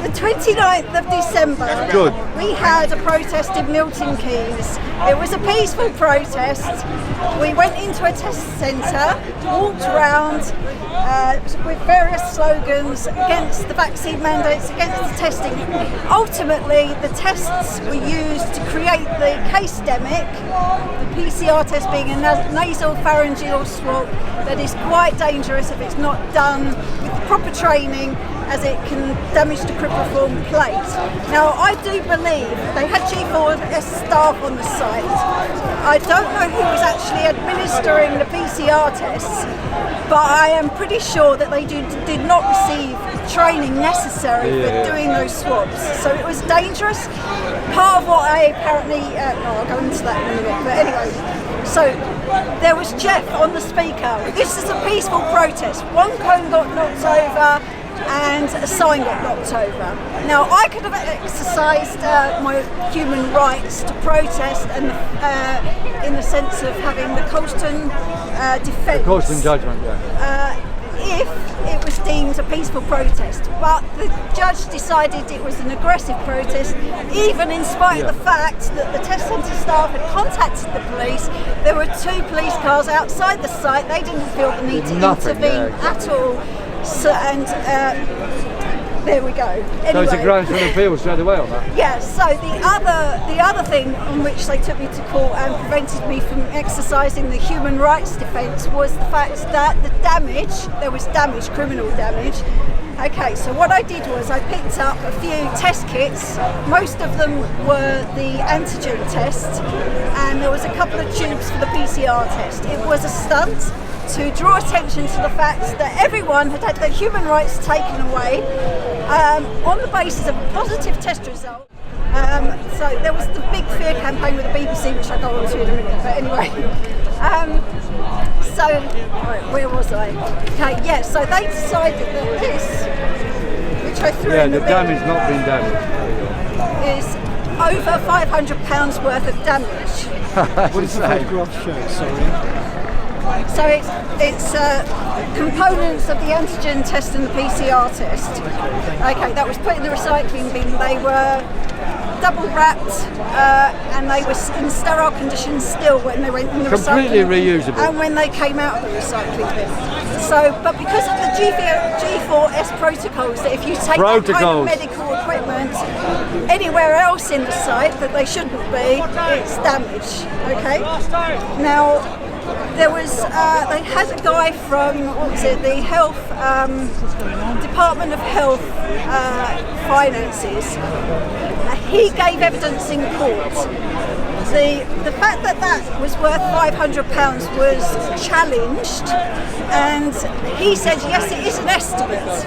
the 29th of December, Good. we had a protest in Milton Keynes. It was a peaceful protest. We went into a test centre, walked around with various slogans against the vaccine mandates, against the testing. Ultimately, the tests were used to create the case-demic, the PCR test being a nasal pharyngeal swab that is quite dangerous if it's not done with proper training, as it can damage the cribriform plate. Now, I do believe they had G4S staff on the site. I don't know who was actually administering the PCR tests, but I am pretty sure that they did not receive training necessary for doing those swabs. So it was dangerous. Part of what I apparently, I'll go into that in a minute, but anyway. So there was Jeff on the speaker. This is a peaceful protest. One cone got knocked over and a sign got knocked over. Now, I could have exercised my human rights to protest, and in the sense of having the Colston defence. The Colston judgment, if it was deemed a peaceful protest. But the judge decided it was an aggressive protest, even in spite of the fact that the test centre staff had contacted the police. There were 2 police cars outside the site. They didn't feel the need to intervene at all. So, and there we go. Anyway. So it's a grounds for an appeal straight away on that? Yeah, so the other thing on which they took me to court and prevented me from exercising the human rights defence was the fact that there was damage, criminal damage. Okay, so what I did was I picked up a few test kits. Most of them were the antigen test, and there was a couple of tubes for the PCR test. It was a stunt to draw attention to the fact that everyone had had their human rights taken away on the basis of a positive test result. So there was the big fear campaign with the BBC, which I'll go on to in a minute, but anyway. Where was I? Okay, yeah, so they decided that this, which I threw in the bin, damage not been damaged, is over £500 worth of damage. What does the photograph show, sorry? So it's components of the antigen test and the PCR test. Okay, that was put in the recycling bin. They were double wrapped and they were in sterile conditions still when they went in the completely recycling bin reusable. and when they came out of the recycling bin. So, but because of the G4S protocols, that if you take that kind of medical equipment anywhere else in the site that they shouldn't be, it's damage. Okay. Now, there was, they had a guy from, the Health, Department of Health Finances. He gave evidence in court. The fact that that was worth £500 was challenged, and he said, yes, it is an estimate,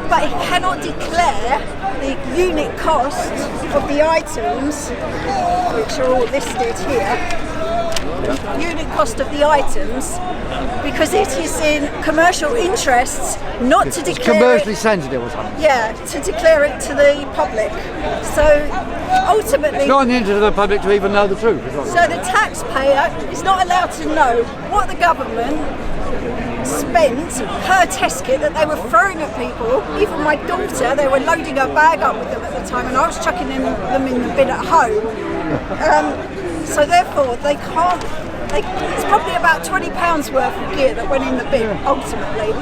but he cannot declare the unit cost of the items, which are all listed here. Unit cost of the items, because it is in commercial interests not to declare it's commercially sensitive or something. Yeah, to declare it to the public. So ultimately, it's not in the interest of the public to even know the truth. So the taxpayer is not allowed to know what the government spent per test kit that they were throwing at people. Even my daughter, they were loading her bag up with them at the time, and I was chucking them in the bin at home. So therefore, they can't. It's probably about £20 worth of gear that went in the bin ultimately.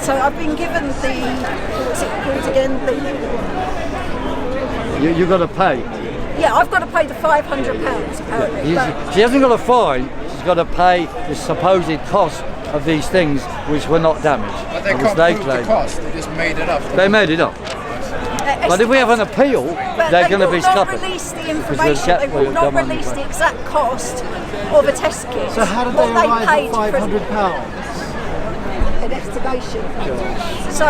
So I've been given the, what's it called again? You've got to pay. Yeah, I've got to pay the £500 apparently. She hasn't got a fine. She's got to pay the supposed cost of these things which were not damaged. But they can't prove the cost. They just made it up. They made it up. But if we have an appeal, they're going to be scuppered. They will not release the information, they will not release the exact cost of a test kit. So how did they arrive at £500? An estimation. So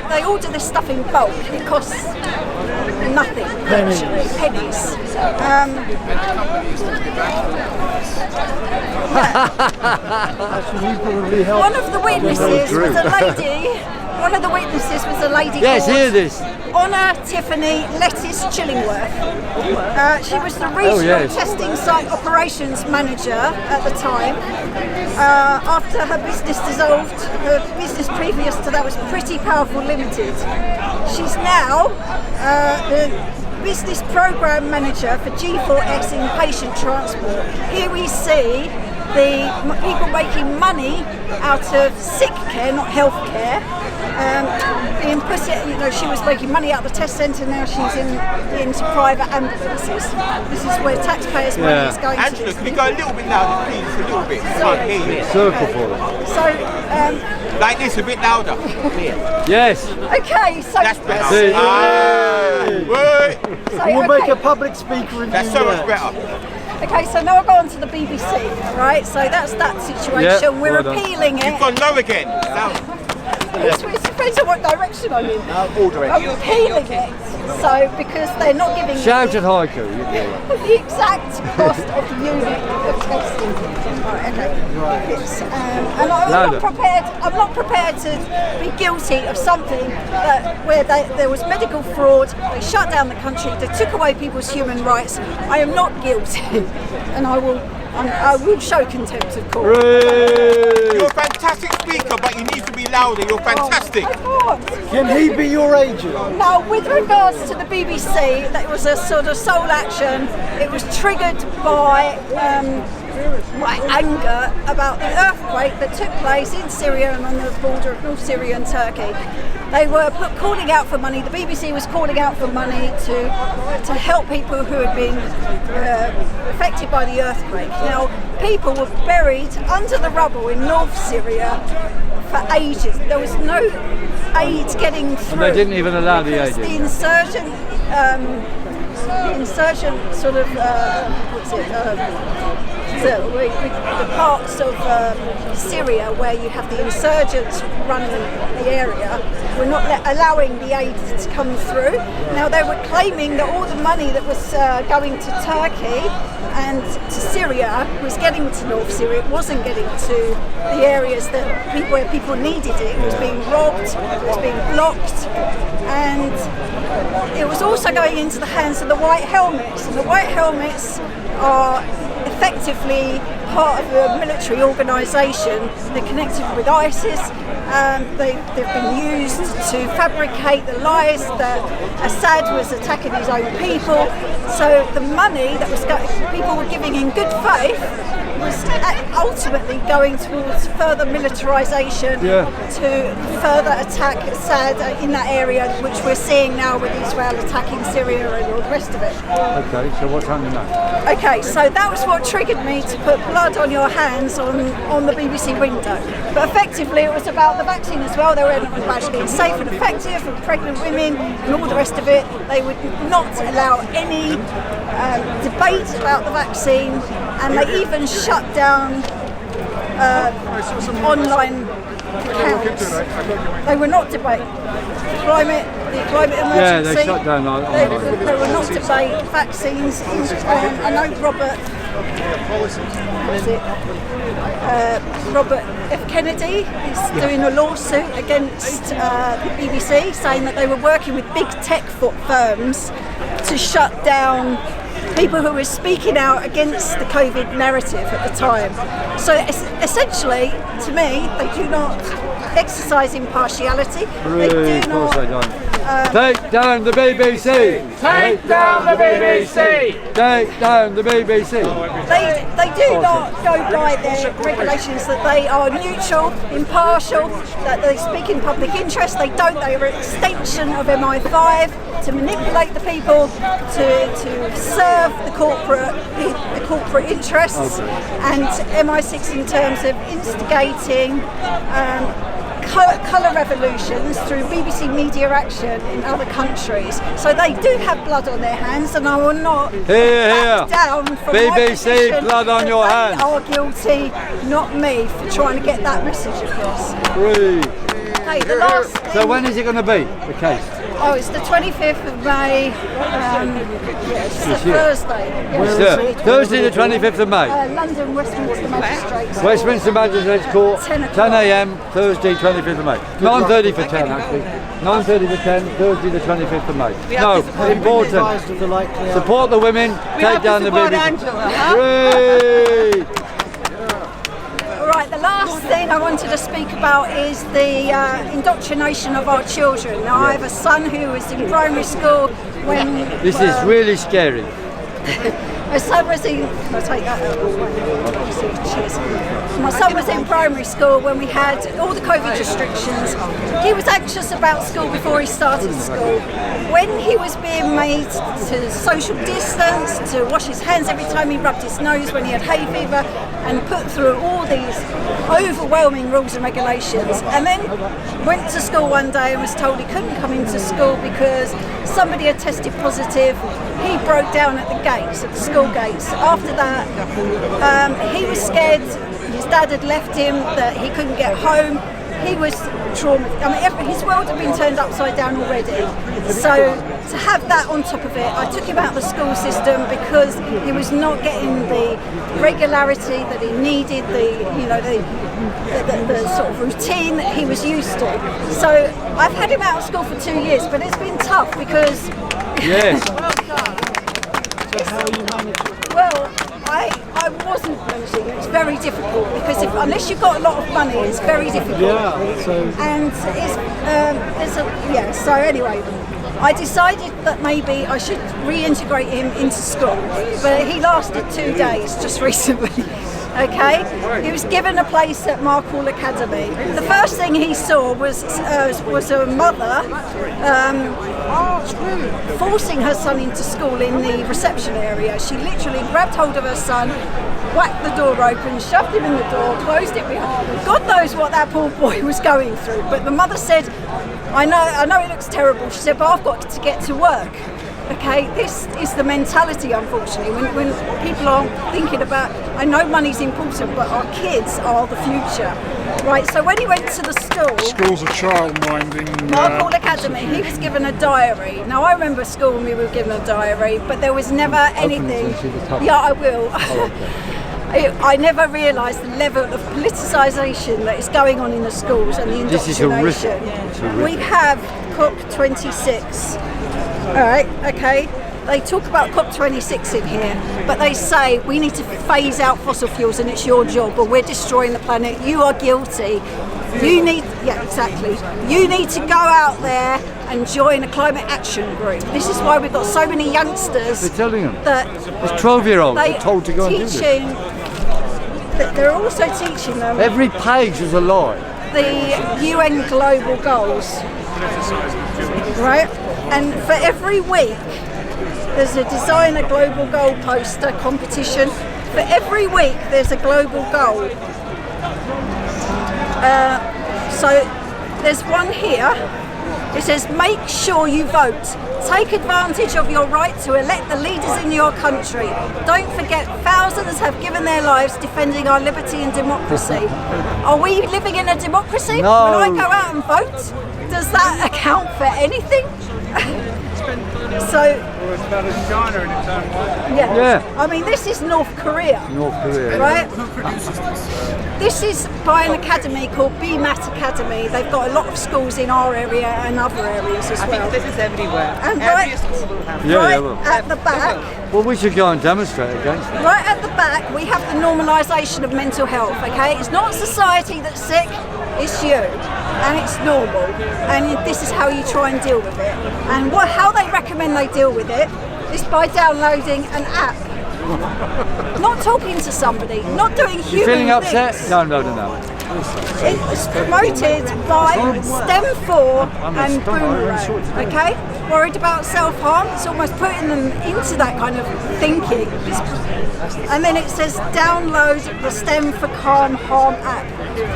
they order this stuff in bulk. It costs nothing, pennies. Actually, you probably helped. One of the witnesses was a lady one of the witnesses was a lady Yes, called hear this. Honor Tiffany Lettice Chillingworth. She was the regional testing site operations manager at the time. After her business dissolved, her business previous to that was Pretty Powerful Limited. She's now the business program manager for G4S in patient transport. Here we see the people making money out of sick care, not health care. Being put, she was making money out of the test centre. Now she's into private ambulances. This is where taxpayers' money is going. Angela, can we go a little bit louder, please? A little bit. Can't hear you. Circle for them. So, like this, a bit louder. Yes. okay, so That's better. See. Wait. We'll make a public speaker review. That's so much better. Okay, so now I'll go on to the BBC, right? So that's that situation. Yeah, We're well done. appealing it. You've gone low again. Now, It depends on what direction I'm in. order I'm it. appealing it. So because they're not giving Shout me at haiku. the exact cost of the unit of testing. Right, okay. Yes. And I'm Louder. not prepared to be guilty of something where there was medical fraud. They shut down the country. They took away people's human rights. I am not guilty, and I will show contempt of court. You're a fantastic speaker, but you need to be louder. You're fantastic. I can't. Can he be your agent? Now, with regards to the BBC, that was a sort of sole action. It was triggered by my anger about the earthquake that took place in Syria and on the border of North Syria and Turkey. They were calling out for money. The BBC was calling out for money to help people who had been affected by the earthquake. Now, people were buried under the rubble in North Syria for ages. There was no aid getting through. They didn't even allow the because aid. The insurgent sort of the parts of Syria where you have the insurgents running the area were not allowing the aid to come through. Now they were claiming that all the money that was going to Turkey and to Syria was getting to North Syria. It wasn't getting to the areas where people needed it. It was being robbed, it was being blocked, and it was also going into the hands of the White Helmets. And the White Helmets are effectively part of a military organisation. They're connected with ISIS. They've been used to fabricate the lies that Assad was attacking his own people. So the money that people were giving in good faith was ultimately going towards further militarisation to further attack Assad in that area, which we're seeing now with Israel attacking Syria and all the rest of it. Okay, so what's happening now? Okay, so that was what triggered me to put blood on your hands on the BBC window. But effectively it was about the vaccine as well. They were about being safe and effective for pregnant women and all the rest of it. They would not allow any debate about the vaccine, and they even shut down online accounts. They were not debate the climate emergency. Yeah, they shut down online. They were not debate vaccines. I know Robert F. Kennedy is doing a lawsuit against the BBC, saying that they were working with big tech firms to shut down people who were speaking out against the COVID narrative at the time. So essentially, to me, they do not exercise impartiality. They do not. Take down the BBC! Take down the BBC! Take down the BBC! They do not go by their regulations, that they are neutral, impartial, that they speak in public interest. They don't. They are an extension of MI5 to manipulate the people, to serve the corporate interests, and MI6 in terms of instigating colour revolutions through BBC Media Action in other countries. So they do have blood on their hands, and I will not back down from my BBC, position blood on your hands. They are guilty, not me, for trying to get that message across. Three. Okay, the last So when is it going to be, the case? Oh, it's the 25th of May. It's a Thursday. Thursday the 25th of May. London, Westminster Magistrates. Westminster Magistrates Court, 10 10 a.m. Thursday 25th of May. 9:30 for 10 actually. 9:30 for 10, Thursday the 25th of May. No, important. Advised of the likely Support the women, take down the Corner BBC. Angela, huh? Hooray! All right, the last thing I wanted to speak about is the indoctrination of our children. Now, I have a son who was in primary school when... This is really scary. My son was in... I'll take that out. Cheers. My son was in primary school when we had all the COVID restrictions. He was anxious about school before he started school. When he was being made to social distance, to wash his hands every time he rubbed his nose when he had hay fever, and put through all these overwhelming rules and regulations, and then went to school one day and was told he couldn't come into school because somebody had tested positive. He broke down at the gates, at the school gates. After that, he was scared. His dad had left him, that he couldn't get home. He was traumatized. I mean, his world had been turned upside down already. So to have that on top of it, I took him out of the school system because he was not getting the regularity that he needed, the sort of routine that he was used to. So I've had him out of school for 2 years, but it's been tough because... Yes. So how are you managing? Well, I wasn't managing. It was very difficult because unless you've got a lot of money, it's very difficult. Yeah, so... And so anyway, I decided that maybe I should reintegrate him into school, but he lasted 2 days just recently. Okay, he was given a place at Markhall Academy. The first thing he saw was a mother forcing her son into school in the reception area. She literally grabbed hold of her son, whacked the door open, shoved him in the door, closed it behind him. God knows what that poor boy was going through. But the mother said, I know it looks terrible. She said, but I've got to get to work. Okay, this is the mentality, unfortunately, when people are thinking about, I know money's important, but our kids are the future. Right, so when he went to the school... Schools of childminding. Markhall Academy, he was given a diary. Now, I remember school when we were given a diary, but there was never anything... Yeah, I will. I never realised the level of politicisation that is going on in the schools and the indoctrination. This is horrific. We have COP26. All right, okay. They talk about COP26 in here, but they say we need to phase out fossil fuels and it's your job, or we're destroying the planet. You are guilty. You need, yeah, exactly. You need to go out there and join a climate action group. This is why we've got so many youngsters. They're telling them. That it's 12-year-olds. They're told to go and do this. They're also teaching them. Every page is a lie. The UN global goals, right? And for every week, there's a design a global goal poster competition. For every week, there's a global goal. So there's one here. It says, make sure you vote. Take advantage of your right to elect the leaders in your country. Don't forget, thousands have given their lives defending our liberty and democracy. Are we living in a democracy? No. When I go out and vote, does that account for anything? So, It's about as China in its own way. yeah. I mean, this is North Korea. North Korea. Right? Who produces this? This is by an academy called BMAT Academy. They've got a lot of schools in our area and other areas as well. I think this is everywhere. And Every school will have Yeah, right well. at the back, Well, we should go and demonstrate against it. right at the back, we have the normalisation of mental health. Okay, it's not society that's sick; it's you, and it's normal. And this is how you try and deal with it. And how they recommend they deal with it is by downloading an app. Not talking to somebody, not doing human You feeling things. upset? No. It's promoted by STEM4 and Boomerang. Okay, worried about self-harm. It's almost putting them into that kind of thinking. And then it says download the STEM for Calm Harm app.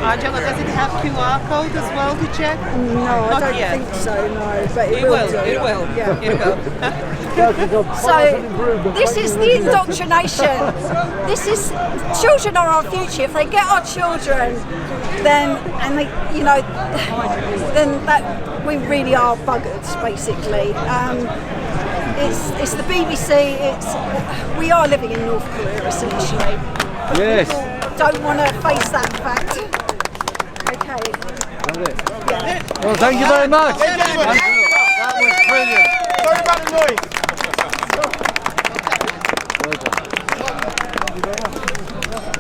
Angela, does it have QR code as well to check? No, I Not don't yet. think so, no, but it It will will, do. it will, Yeah. it will. So this is the indoctrination. This is, children are our future. If they get our children, then then that we really are buggered, basically. It's the BBC. We are living in North Korea essentially. But Yes. people don't want to face that fact. Okay. That's it. Well, thank you very much. Ladies and gentlemen. That was brilliant. Sorry about the noise.